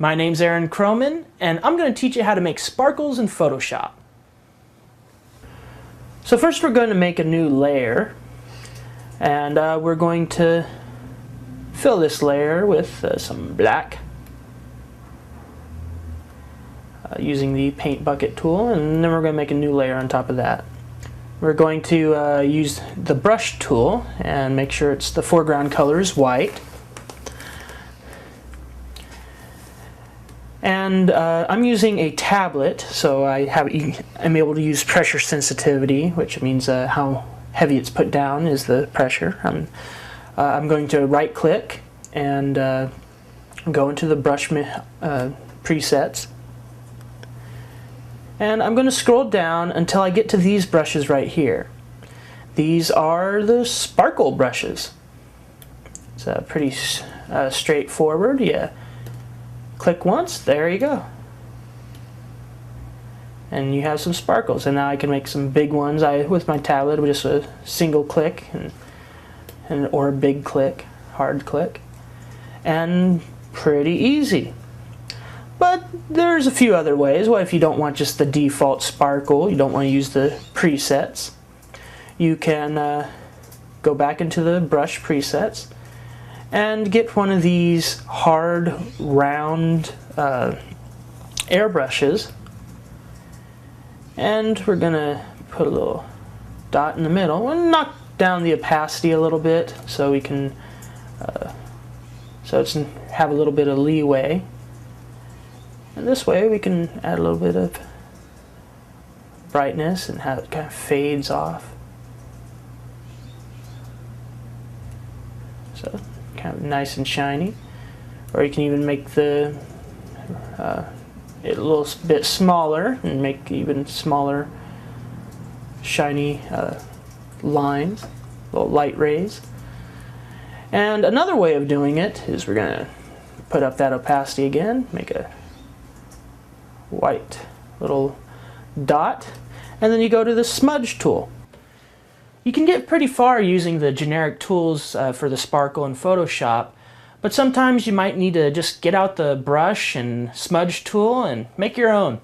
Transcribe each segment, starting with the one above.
My name's Aaron Croman, and I'm going to teach you how to make sparkles in Photoshop. So first we're going to make a new layer, and we're going to fill this layer with some black using the paint bucket tool, and then we're going to make a new layer on top of that. We're going to use the brush tool and make sure the foreground color is white. And I'm using a tablet, so I'm able to use pressure sensitivity, which means how heavy it's put down is the pressure. I'm going to right click and go into the brush presets. And I'm going to scroll down until I get to these brushes right here. These are the sparkle brushes. It's pretty straightforward. Yeah. Click once, there you go. And you have some sparkles. And now I can make some big ones with my tablet with just a single click or a big click, hard click. And pretty easy. But there's a few other ways. What if you don't want just the default sparkle, you don't want to use the presets? You can go back into the brush presets and get one of these hard, round airbrushes. And we're going to put a little dot in the middle and knock down the opacity a little bit so we can have a little bit of leeway. And this way we can add a little bit of brightness and have it kind of fades off. So kind of nice and shiny. Or you can even make it a little bit smaller and make even smaller shiny lines, little light rays. And another way of doing it is we're going to put up that opacity again, make a white little dot, and then you go to the Smudge Tool. You can get pretty far using the generic tools for the sparkle in Photoshop, but sometimes you might need to just get out the brush and Smudge Tool and make your own.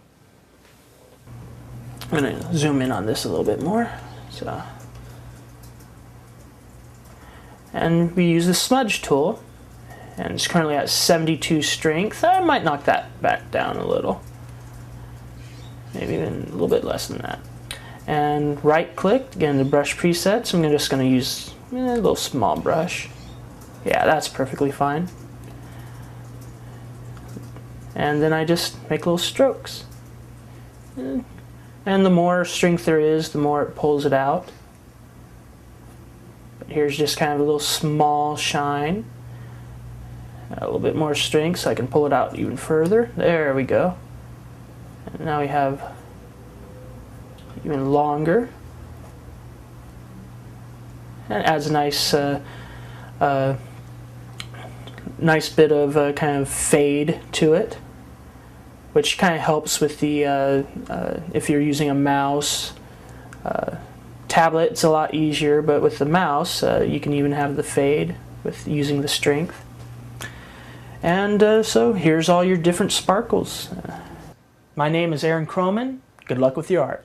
I'm going to zoom in on this a little bit more. And we use the Smudge Tool, and it's currently at 72 strength. I might knock that back down a little. Maybe even a little bit less than that. And right click, again the brush presets. I'm just going to use a little small brush. Yeah, that's perfectly fine. And then I just make little strokes. And the more strength there is, the more it pulls it out. But here's just kind of a little small shine. A little bit more strength so I can pull it out even further. There we go. And now we have even longer, and it adds a nice bit of kind of fade to it, which kind of helps with the if you're using a mouse. Tablet, it's a lot easier, but with the mouse you can even have the fade with using the strength. And so here's all your different sparkles. My name is Aaron Croman. Good luck with your art.